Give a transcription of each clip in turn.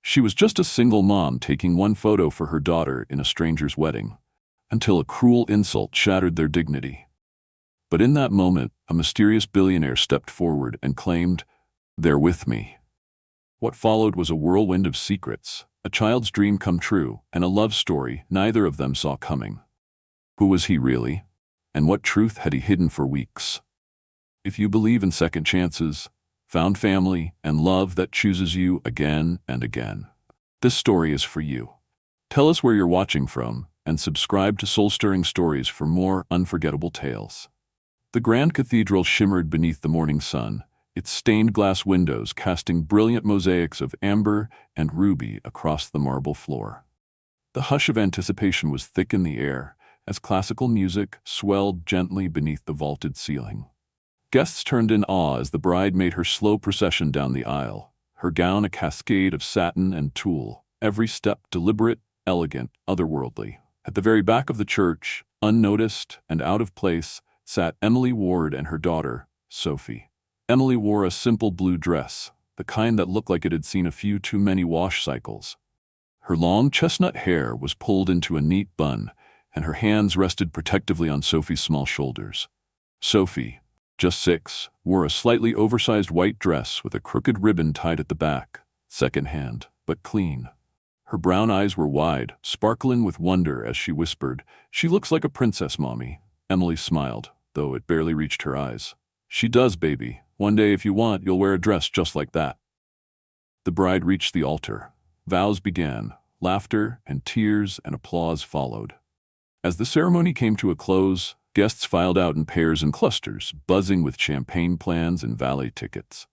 She was just a single mom taking one photo for her daughter in a stranger's wedding, until a cruel insult shattered their dignity. But in that moment, a mysterious billionaire stepped forward and claimed, "They're with me." What followed was a whirlwind of secrets, a child's dream come true, and a love story neither of them saw coming. Who was he really? And what truth had he hidden for weeks? If you believe in second chances, found family, and love that chooses you again and again, this story is for you. Tell us where you're watching from, and subscribe to Soul-Stirring Stories for more unforgettable tales. The Grand Cathedral shimmered beneath the morning sun, its stained glass windows casting brilliant mosaics of amber and ruby across the marble floor. The hush of anticipation was thick in the air, as classical music swelled gently beneath the vaulted ceiling. Guests turned in awe as the bride made her slow procession down the aisle, her gown a cascade of satin and tulle, every step deliberate, elegant, otherworldly. At the very back of the church, unnoticed and out of place, sat Emily Ward and her daughter, Sophie. Emily wore a simple blue dress, the kind that looked like it had seen a few too many wash cycles. Her long chestnut hair was pulled into a neat bun, and her hands rested protectively on Sophie's small shoulders. Sophie, just 6, wore a slightly oversized white dress with a crooked ribbon tied at the back, second-hand, but clean. Her brown eyes were wide, sparkling with wonder as she whispered, "She looks like a princess, Mommy." Emily smiled, though it barely reached her eyes. "She does, baby. One day, if you want, you'll wear a dress just like that." The bride reached the altar. Vows began. Laughter and tears and applause followed. As the ceremony came to a close, guests filed out in pairs and clusters, buzzing with champagne plans and valet tickets.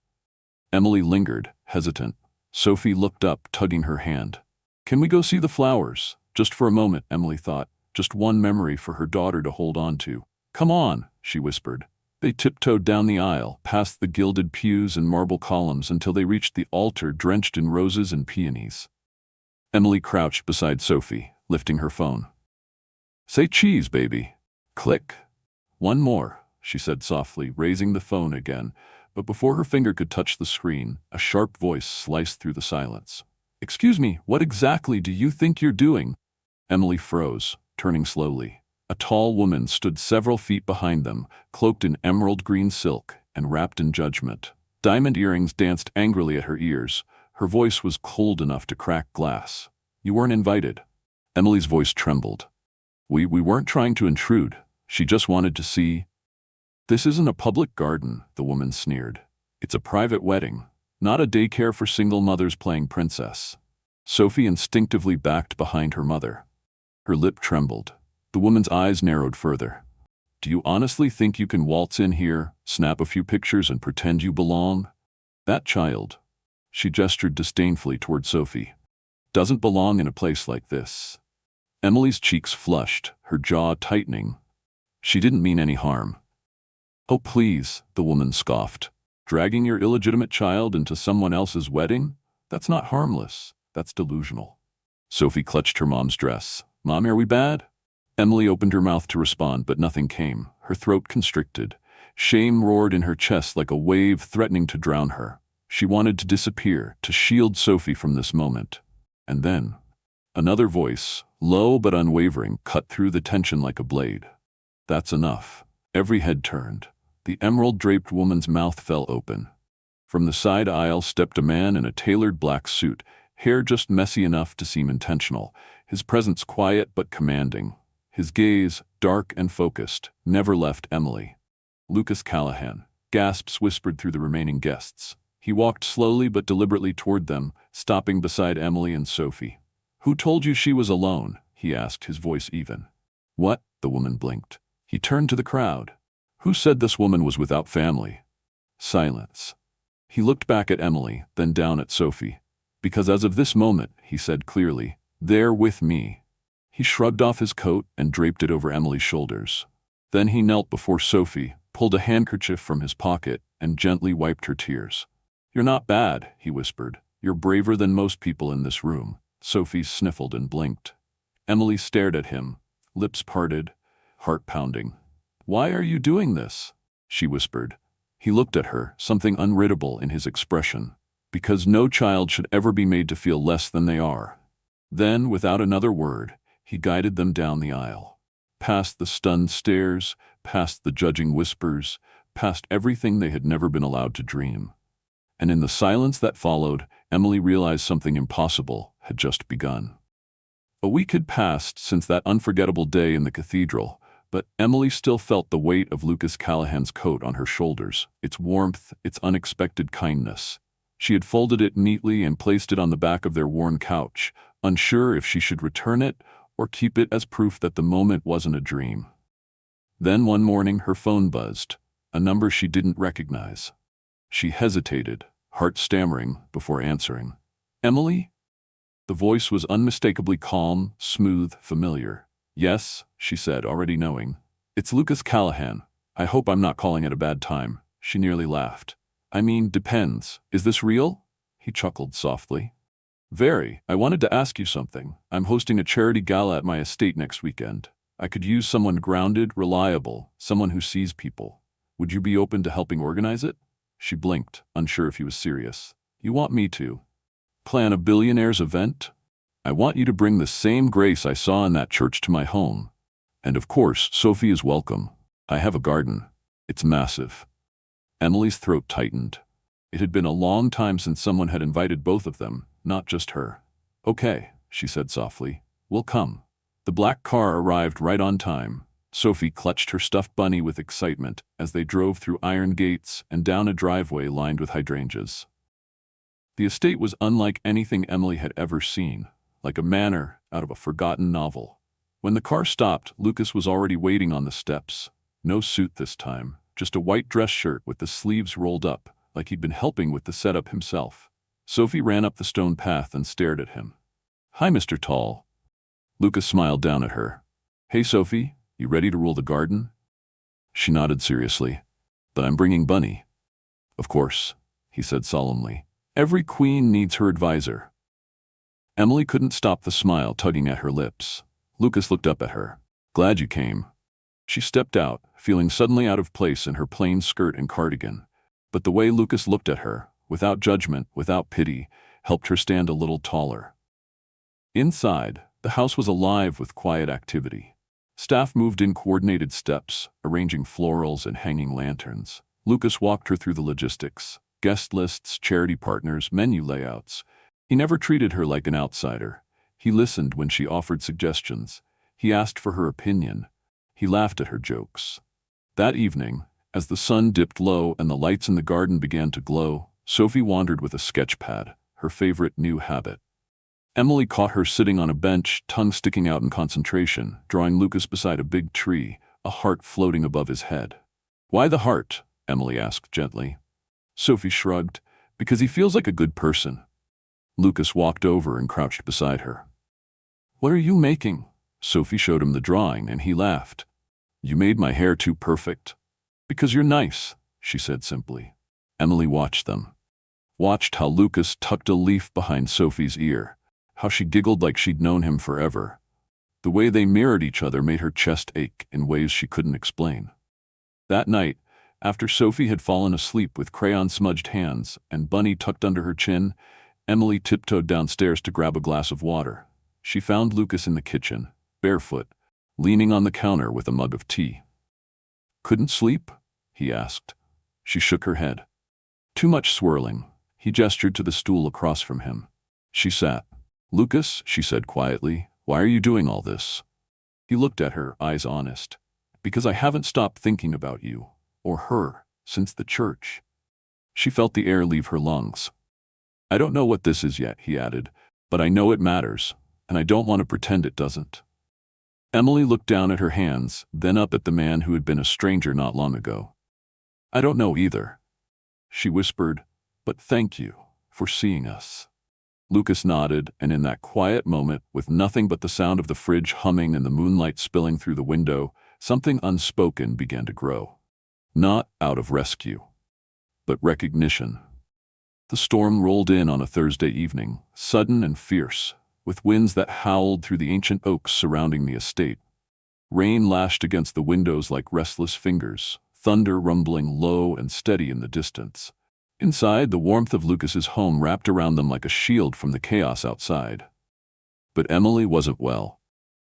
Emily lingered, hesitant. Sophie looked up, tugging her hand. "Can we go see the flowers? Just for a moment," Emily thought. Just one memory for her daughter to hold on to. "Come on," she whispered. They tiptoed down the aisle, past the gilded pews and marble columns until they reached the altar drenched in roses and peonies. Emily crouched beside Sophie, lifting her phone. "Say cheese, baby." Click. "One more," she said softly, raising the phone again, but before her finger could touch the screen, a sharp voice sliced through the silence. "Excuse me, what exactly do you think you're doing?" Emily froze, turning slowly. A tall woman stood several feet behind them, cloaked in emerald green silk and wrapped in judgment. Diamond earrings danced angrily at her ears. Her voice was cold enough to crack glass. "You weren't invited." Emily's voice trembled. We weren't trying to intrude. She just wanted to see." "This isn't a public garden," the woman sneered. "It's a private wedding, not a daycare for single mothers playing princess." Sophie instinctively backed behind her mother. Her lip trembled. The woman's eyes narrowed further. "Do you honestly think you can waltz in here, snap a few pictures, and pretend you belong? That child," she gestured disdainfully toward Sophie, "doesn't belong in a place like this." Emily's cheeks flushed, her jaw tightening. She didn't mean any harm. "Oh, please," the woman scoffed. "Dragging your illegitimate child into someone else's wedding? That's not harmless. That's delusional." Sophie clutched her mom's dress. "Mommy, are we bad?" Emily opened her mouth to respond, but nothing came. Her throat constricted. Shame roared in her chest like a wave threatening to drown her. She wanted to disappear, to shield Sophie from this moment. And then, another voice, low but unwavering, cut through the tension like a blade. "That's enough." Every head turned. The emerald-draped woman's mouth fell open. From the side aisle stepped a man in a tailored black suit, hair just messy enough to seem intentional, his presence quiet but commanding. His gaze, dark and focused, never left Emily. "Lucas Callahan." Gasps whispered through the remaining guests. He walked slowly but deliberately toward them, stopping beside Emily and Sophie. "Who told you she was alone?" he asked, his voice even. "What?" the woman blinked. He turned to the crowd. "Who said this woman was without family?" Silence. He looked back at Emily, then down at Sophie. "Because as of this moment," he said clearly, "they're with me." He shrugged off his coat and draped it over Emily's shoulders. Then he knelt before Sophie, pulled a handkerchief from his pocket, and gently wiped her tears. "You're not bad," he whispered. "You're braver than most people in this room." Sophie sniffled and blinked. Emily stared at him, lips parted, heart pounding. "Why are you doing this?" she whispered. He looked at her, something unreadable in his expression. because no child should ever be made to feel less than they are. Then, without another word, he guided them down the aisle. Past the stunned stares, past the judging whispers, past everything they had never been allowed to dream. And in the silence that followed, Emily realized something impossible had just begun. A week had passed since that unforgettable day in the cathedral, but Emily still felt the weight of Lucas Callahan's coat on her shoulders, its warmth, its unexpected kindness. She had folded it neatly and placed it on the back of their worn couch, unsure if she should return it or keep it as proof that the moment wasn't a dream. Then one morning her phone buzzed, a number she didn't recognize. She hesitated, heart stammering, before answering. "Emily?" The voice was unmistakably calm, smooth, familiar. "Yes," she said, already knowing. "It's Lucas Callahan. I hope I'm not calling at a bad time." She nearly laughed. "I mean, depends. Is this real?" He chuckled softly. "Very. I wanted to ask you something. I'm hosting a charity gala at my estate next weekend. I could use someone grounded, reliable, someone who sees people. Would you be open to helping organize it?" She blinked, unsure if he was serious. "You want me to plan a Billionaire's event? I want you to bring the same grace I saw in that church to my home. And of course, Sophie is welcome. I have a garden. It's massive." Emily's throat tightened. It had been a long time since someone had invited both of them, not just her. "Okay," she said softly. "We'll come." The black car arrived right on time. Sophie clutched her stuffed bunny with excitement as they drove through iron gates and down a driveway lined with hydrangeas. The estate was unlike anything Emily had ever seen, like a manor out of a forgotten novel. When the car stopped, Lucas was already waiting on the steps. No suit this time, just a white dress shirt with the sleeves rolled up, like he'd been helping with the setup himself. Sophie ran up the stone path and stared at him. "Hi, Mr. Tall." Lucas smiled down at her. "Hey, Sophie, you ready to rule the garden?" She nodded seriously. "But I'm bringing Bunny." "Of course," he said solemnly. "Every queen needs her advisor." Emily couldn't stop the smile tugging at her lips. Lucas looked up at her. "Glad you came." She stepped out, feeling suddenly out of place in her plain skirt and cardigan. But the way Lucas looked at her, without judgment, without pity, helped her stand a little taller. Inside, the house was alive with quiet activity. Staff moved in coordinated steps, arranging florals and hanging lanterns. Lucas walked her through the logistics: guest lists, charity partners, menu layouts. He never treated her like an outsider. He listened when she offered suggestions. He asked for her opinion. He laughed at her jokes. That evening, as the sun dipped low and the lights in the garden began to glow, Sophie wandered with a sketch pad, her favorite new habit. Emily caught her sitting on a bench, tongue sticking out in concentration, drawing Lucas beside a big tree, a heart floating above his head. "Why the heart?" Emily asked gently. Sophie shrugged. "Because he feels like a good person." Lucas walked over and crouched beside her. "What are you making?" Sophie showed him the drawing, and he laughed. "You made my hair too perfect." "Because you're nice," she said simply. Emily watched them. Watched how Lucas tucked a leaf behind Sophie's ear, how she giggled like she'd known him forever. The way they mirrored each other made her chest ache in ways she couldn't explain. That night, after Sophie had fallen asleep with crayon-smudged hands and Bunny tucked under her chin, Emily tiptoed downstairs to grab a glass of water. She found Lucas in the kitchen, barefoot, leaning on the counter with a mug of tea. "Couldn't sleep?" he asked. She shook her head. "Too much swirling." He gestured to the stool across from him. She sat. "Lucas," she said quietly, "why are you doing all this?" He looked at her, eyes honest. "Because I haven't stopped thinking about you, or her, since the church." She felt the air leave her lungs. "I don't know what this is yet," he added, "but I know it matters, and I don't want to pretend it doesn't." Emily looked down at her hands, then up at the man who had been a stranger not long ago. "I don't know either," she whispered, "but thank you for seeing us." Lucas nodded, and in that quiet moment, with nothing but the sound of the fridge humming and the moonlight spilling through the window, something unspoken began to grow. Not out of rescue, but recognition. The storm rolled in on a Thursday evening, sudden and fierce, with winds that howled through the ancient oaks surrounding the estate. Rain lashed against the windows like restless fingers, thunder rumbling low and steady in the distance. Inside, the warmth of Lucas's home wrapped around them like a shield from the chaos outside. But Emily wasn't well.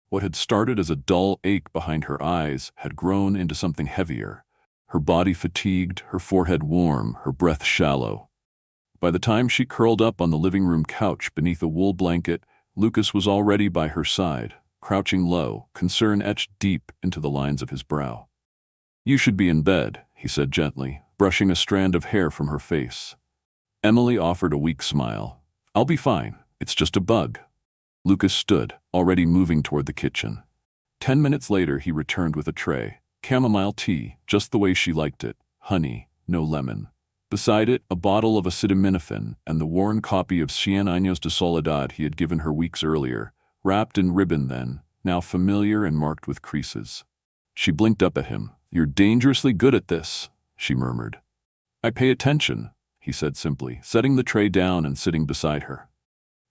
What had started as a dull ache behind her eyes had grown into something heavier. Her body fatigued, her forehead warm, her breath shallow. By the time she curled up on the living room couch beneath a wool blanket, Lucas was already by her side, crouching low, concern etched deep into the lines of his brow. "You should be in bed," he said gently, brushing a strand of hair from her face. Emily offered a weak smile. "I'll be fine. It's just a bug." Lucas stood, already moving toward the kitchen. 10 minutes later, he returned with a tray. Chamomile tea, just the way she liked it. Honey, no lemon. Beside it, a bottle of acetaminophen and the worn copy of Cien Años de Soledad he had given her weeks earlier, wrapped in ribbon then, now familiar and marked with creases. She blinked up at him. "You're dangerously good at this," she murmured. "I pay attention," he said simply, setting the tray down and sitting beside her.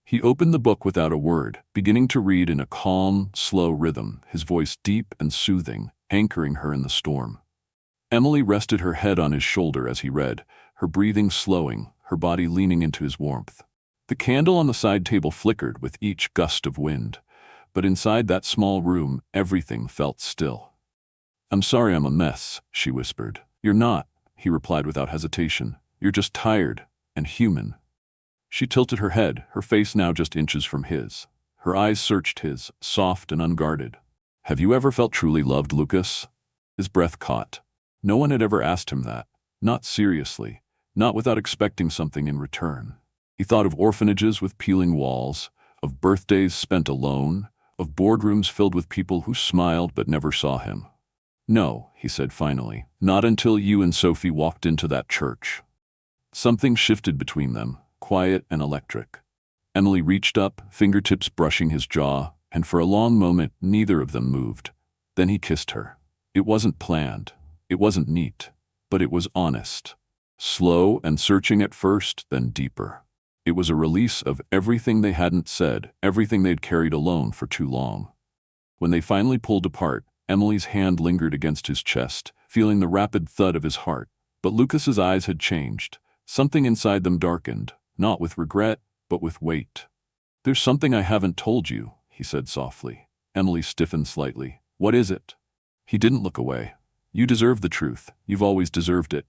He opened the book without a word, beginning to read in a calm, slow rhythm, his voice deep and soothing, anchoring her in the storm. Emily rested her head on his shoulder as he read, her breathing slowing, her body leaning into his warmth. The candle on the side table flickered with each gust of wind, but inside that small room, everything felt still. "I'm sorry I'm a mess," she whispered. "You're not," he replied without hesitation. "You're just tired and human." She tilted her head, her face now just inches from his. Her eyes searched his, soft and unguarded. "Have you ever felt truly loved, Lucas?" His breath caught. No one had ever asked him that. Not seriously. Not without expecting something in return. He thought of orphanages with peeling walls, of birthdays spent alone, of boardrooms filled with people who smiled but never saw him. "No," he said finally, "not until you and Sophie walked into that church." Something shifted between them, quiet and electric. Emily reached up, fingertips brushing his jaw, and for a long moment neither of them moved. Then he kissed her. It wasn't planned. It wasn't neat. But it was honest. Slow and searching at first, then deeper. It was a release of everything they hadn't said, everything they'd carried alone for too long. When they finally pulled apart, Emily's hand lingered against his chest, feeling the rapid thud of his heart. But Lucas's eyes had changed. Something inside them darkened, not with regret, but with weight. "There's something I haven't told you," he said softly. Emily stiffened slightly. "What is it?" He didn't look away. "You deserve the truth. You've always deserved it."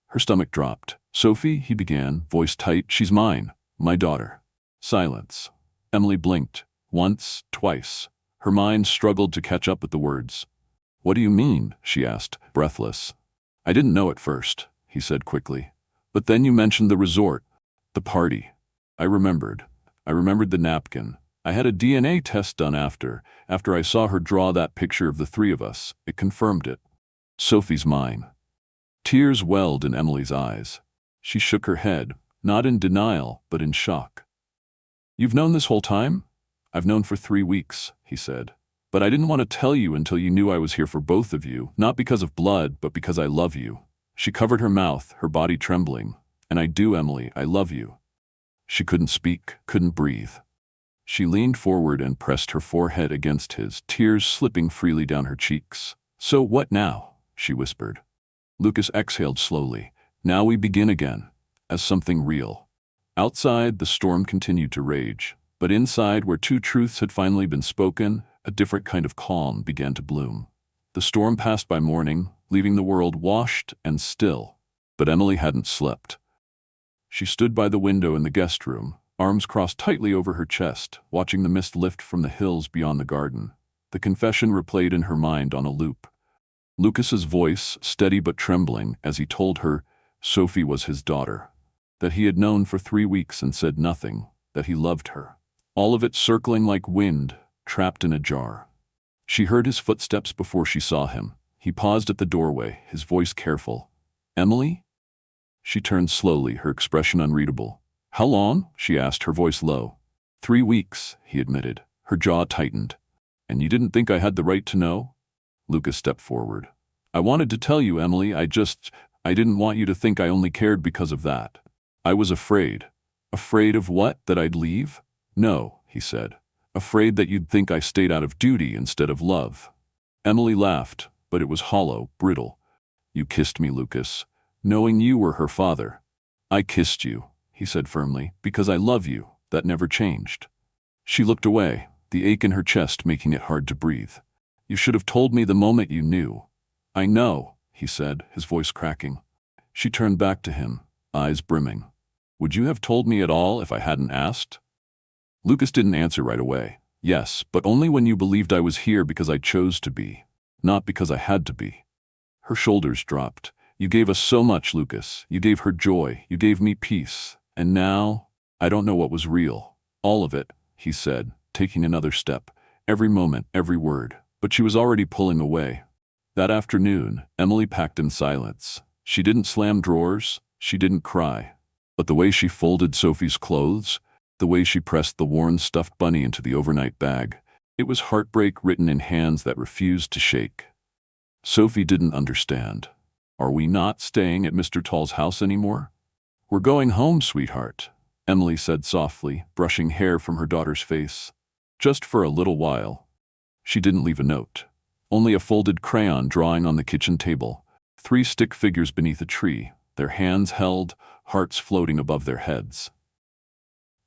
Her stomach dropped. "Sophie," he began, voice tight, "she's mine. My daughter." Silence. Emily blinked. Once, twice. Her mind struggled to catch up with the words. "What do you mean?" she asked, breathless. "I didn't know at first," he said quickly. "But then you mentioned the resort. The party. I remembered. I remembered the napkin. I had a DNA test done after I saw her draw that picture of the three of us. It confirmed it. Sophie's mine." Tears welled in Emily's eyes. She shook her head, not in denial, but in shock. "You've known this whole time?" "I've known for 3 weeks," he said. "But I didn't want to tell you until you knew I was here for both of you, not because of blood, but because I love you." She covered her mouth, her body trembling. "And I do, Emily, I love you." She couldn't speak, couldn't breathe. She leaned forward and pressed her forehead against his, tears slipping freely down her cheeks. "So what now?" she whispered. Lucas exhaled slowly. "Now we begin again, as something real." Outside, the storm continued to rage, but inside, where two truths had finally been spoken, a different kind of calm began to bloom. The storm passed by morning, leaving the world washed and still, but Emily hadn't slept. She stood by the window in the guest room, arms crossed tightly over her chest, watching the mist lift from the hills beyond the garden. The confession replayed in her mind on a loop. Lucas's voice, steady but trembling, as he told her Sophie was his daughter, that he had known for 3 weeks and said nothing, that he loved her. All of it circling like wind, trapped in a jar. She heard his footsteps before she saw him. He paused at the doorway, his voice careful. "Emily?" She turned slowly, her expression unreadable. "How long?" she asked, her voice low. 3 weeks, he admitted. Her jaw tightened. "And you didn't think I had the right to know?" Lucas stepped forward. "I wanted to tell you, Emily, I didn't want you to think I only cared because of that. I was afraid." "Afraid of what? That I'd leave?" "No," he said. "Afraid that you'd think I stayed out of duty instead of love." Emily laughed, but it was hollow, brittle. "You kissed me, Lucas, knowing you were her father." I kissed you, he said firmly, because I love you. That never changed. She looked away, the ache in her chest making it hard to breathe. You should have told me the moment you knew. I know, he said, his voice cracking. She turned back to him, eyes brimming. Would you have told me at all if I hadn't asked? Lucas didn't answer right away. Yes, but only when you believed I was here because I chose to be, not because I had to be. Her shoulders dropped. You gave us so much, Lucas. You gave her joy. You gave me peace. And now, I don't know what was real. All of it, he said, taking another step. Every moment, every word. But she was already pulling away. That afternoon, Emily packed in silence. She didn't slam drawers. She didn't cry. But the way she folded Sophie's clothes, the way she pressed the worn stuffed bunny into the overnight bag, it was heartbreak written in hands that refused to shake. Sophie didn't understand. Are we not staying at Mr. Tall's house anymore? We're going home, sweetheart, Emily said softly, brushing hair from her daughter's face. Just for a little while. She didn't leave a note. Only a folded crayon drawing on the kitchen table. 3 stick figures beneath a tree, their hands held, hearts floating above their heads.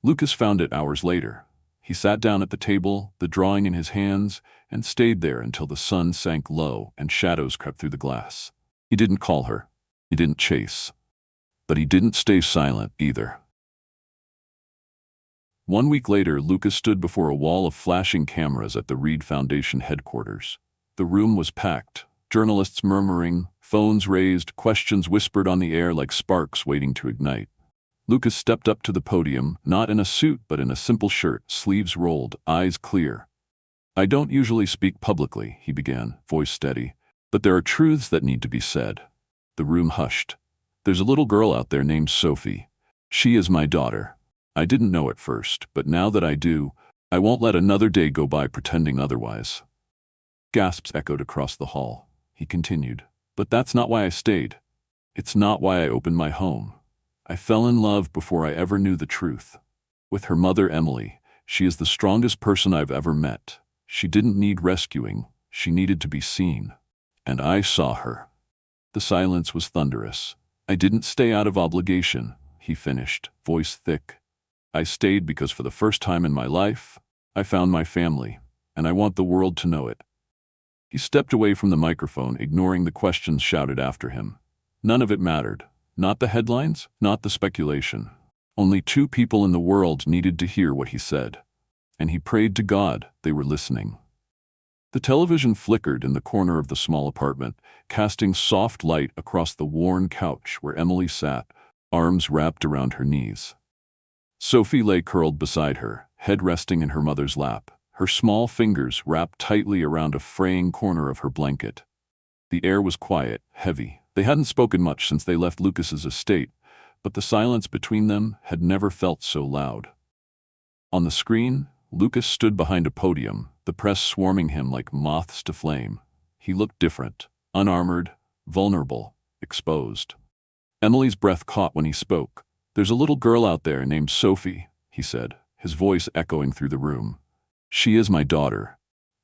Lucas found it hours later. He sat down at the table, the drawing in his hands, and stayed there until the sun sank low and shadows crept through the glass. He didn't call her. He didn't chase. But he didn't stay silent either. 1 week later, Lucas stood before a wall of flashing cameras at the Reed Foundation headquarters. The room was packed, journalists murmuring, phones raised, questions whispered on the air like sparks waiting to ignite. Lucas stepped up to the podium, not in a suit but in a simple shirt, sleeves rolled, eyes clear. I don't usually speak publicly, he began, voice steady, but there are truths that need to be said. The room hushed. There's a little girl out there named Sophie. She is my daughter. I didn't know at first, but now that I do, I won't let another day go by pretending otherwise. Gasps echoed across the hall. He continued, but that's not why I stayed. It's not why I opened my home. I fell in love before I ever knew the truth. With her mother, Emily, she is the strongest person I've ever met. She didn't need rescuing. She needed to be seen. And I saw her. The silence was thunderous. I didn't stay out of obligation, he finished, voice thick. I stayed because for the first time in my life, I found my family, and I want the world to know it. He stepped away from the microphone, ignoring the questions shouted after him. None of it mattered. Not the headlines, not the speculation. Only 2 people in the world needed to hear what he said. And he prayed to God they were listening. The television flickered in the corner of the small apartment, casting soft light across the worn couch where Emily sat, arms wrapped around her knees. Sophie lay curled beside her, head resting in her mother's lap, her small fingers wrapped tightly around a fraying corner of her blanket. The air was quiet, heavy. They hadn't spoken much since they left Lucas's estate, but the silence between them had never felt so loud. On the screen, Lucas stood behind a podium, the press swarming him like moths to flame. He looked different, unarmored, vulnerable, exposed. Emily's breath caught when he spoke. There's a little girl out there named Sophie, he said, his voice echoing through the room. She is my daughter.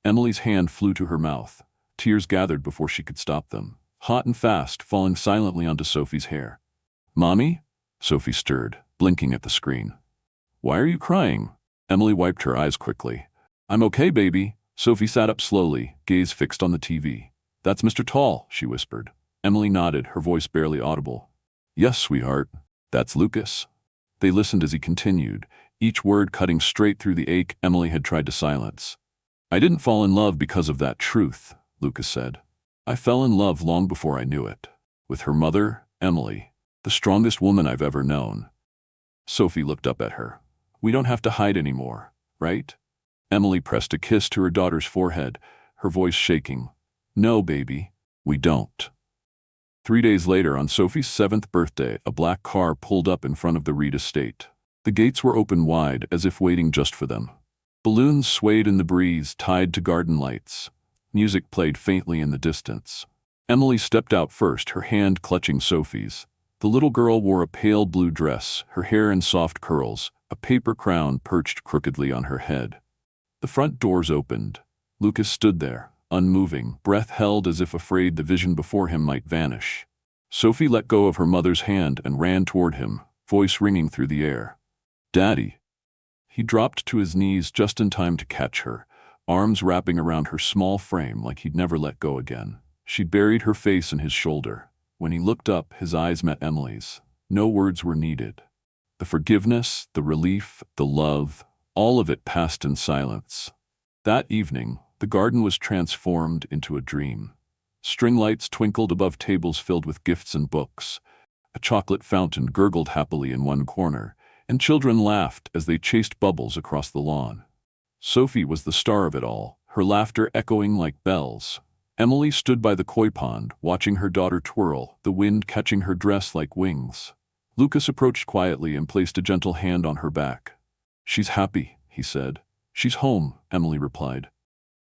Emily's hand flew to her mouth. Tears gathered before she could stop them, hot and fast, falling silently onto Sophie's hair. Mommy? Sophie stirred, blinking at the screen. Why are you crying? Emily wiped her eyes quickly. I'm okay, baby. Sophie sat up slowly, gaze fixed on the TV. That's Mr. Tall, she whispered. Emily nodded, her voice barely audible. Yes, sweetheart. That's Lucas. They listened as he continued, each word cutting straight through the ache Emily had tried to silence. I didn't fall in love because of that truth, Lucas said. I fell in love long before I knew it. With her mother, Emily, the strongest woman I've ever known. Sophie looked up at her. We don't have to hide anymore, right? Emily pressed a kiss to her daughter's forehead, her voice shaking. No, baby, we don't. 3 days later, on Sophie's 7th birthday, a black car pulled up in front of the Reed estate. The gates were open wide, as if waiting just for them. Balloons swayed in the breeze, tied to garden lights. Music played faintly in the distance. Emily stepped out first, her hand clutching Sophie's. The little girl wore a pale blue dress, her hair in soft curls, a paper crown perched crookedly on her head. The front doors opened. Lucas stood there, unmoving, breath held as if afraid the vision before him might vanish. Sophie let go of her mother's hand and ran toward him, voice ringing through the air. "Daddy." He dropped to his knees just in time to catch her, arms wrapping around her small frame like he'd never let go again. She buried her face in his shoulder. When he looked up, his eyes met Emily's. No words were needed. The forgiveness, the relief, the love, all of it passed in silence. That evening, the garden was transformed into a dream. String lights twinkled above tables filled with gifts and books. A chocolate fountain gurgled happily in one corner, and children laughed as they chased bubbles across the lawn. Sophie was the star of it all, her laughter echoing like bells. Emily stood by the koi pond, watching her daughter twirl, the wind catching her dress like wings. Lucas approached quietly and placed a gentle hand on her back. "She's happy," he said. "She's home," Emily replied.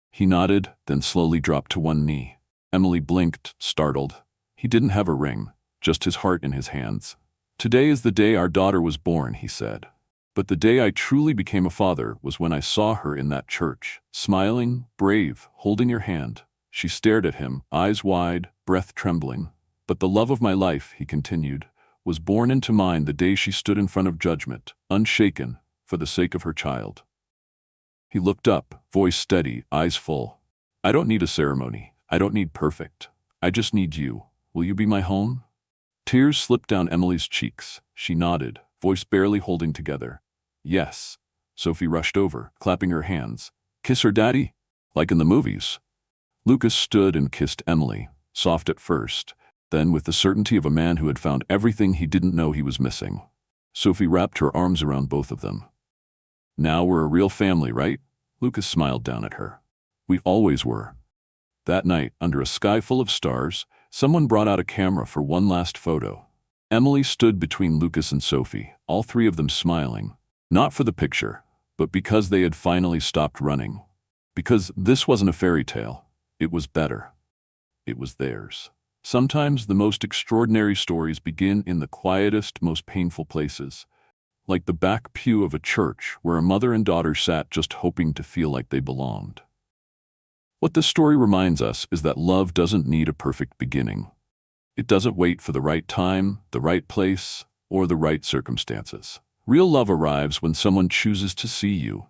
He nodded, then slowly dropped to one knee. Emily blinked, startled. He didn't have a ring, just his heart in his hands. "Today is the day our daughter was born," he said. "But the day I truly became a father was when I saw her in that church, smiling, brave, holding your hand." She stared at him, eyes wide, breath trembling. "But the love of my life," he continued, "was born into mine the day she stood in front of judgment, unshaken, for the sake of her child." He looked up, voice steady, eyes full. "I don't need a ceremony. I don't need perfect. I just need you. Will you be my home?" Tears slipped down Emily's cheeks. She nodded, voice barely holding together. "Yes." Sophie rushed over, clapping her hands. "Kiss her, Daddy?" "Like in the movies." Lucas stood and kissed Emily, soft at first, then with the certainty of a man who had found everything he didn't know he was missing. Sophie wrapped her arms around both of them. "Now we're a real family, right?" Lucas smiled down at her. "We always were." That night, under a sky full of stars, someone brought out a camera for one last photo. Emily stood between Lucas and Sophie, all three of them smiling. Not for the picture, but because they had finally stopped running. Because this wasn't a fairy tale. It was better. It was theirs. Sometimes the most extraordinary stories begin in the quietest, most painful places, like the back pew of a church where a mother and daughter sat just hoping to feel like they belonged. What this story reminds us is that love doesn't need a perfect beginning. It doesn't wait for the right time, the right place, or the right circumstances. Real love arrives when someone chooses to see you,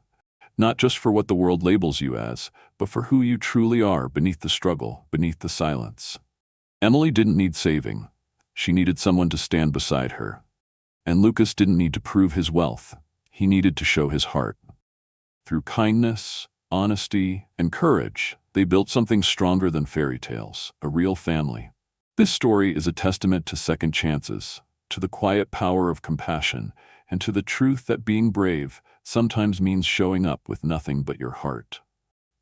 not just for what the world labels you as, but for who you truly are beneath the struggle, beneath the silence. Emily didn't need saving. She needed someone to stand beside her. And Lucas didn't need to prove his wealth. He needed to show his heart. Through kindness, honesty, and courage, they built something stronger than fairy tales, a real family. This story is a testament to second chances, to the quiet power of compassion, and to the truth that being brave sometimes means showing up with nothing but your heart.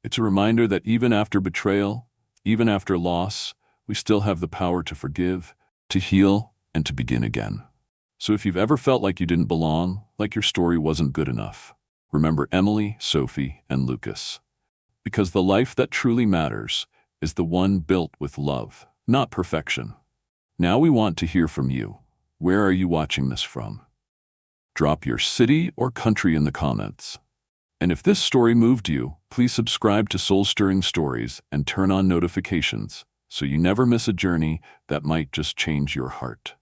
It's a reminder that even after betrayal, even after loss, we still have the power to forgive, to heal, and to begin again. So if you've ever felt like you didn't belong, like your story wasn't good enough, remember Emily, Sophie, and Lucas. Because the life that truly matters is the one built with love, not perfection. Now we want to hear from you. Where are you watching this from? Drop your city or country in the comments. And if this story moved you, please subscribe to Soul Stirring Stories and turn on notifications so you never miss a journey that might just change your heart.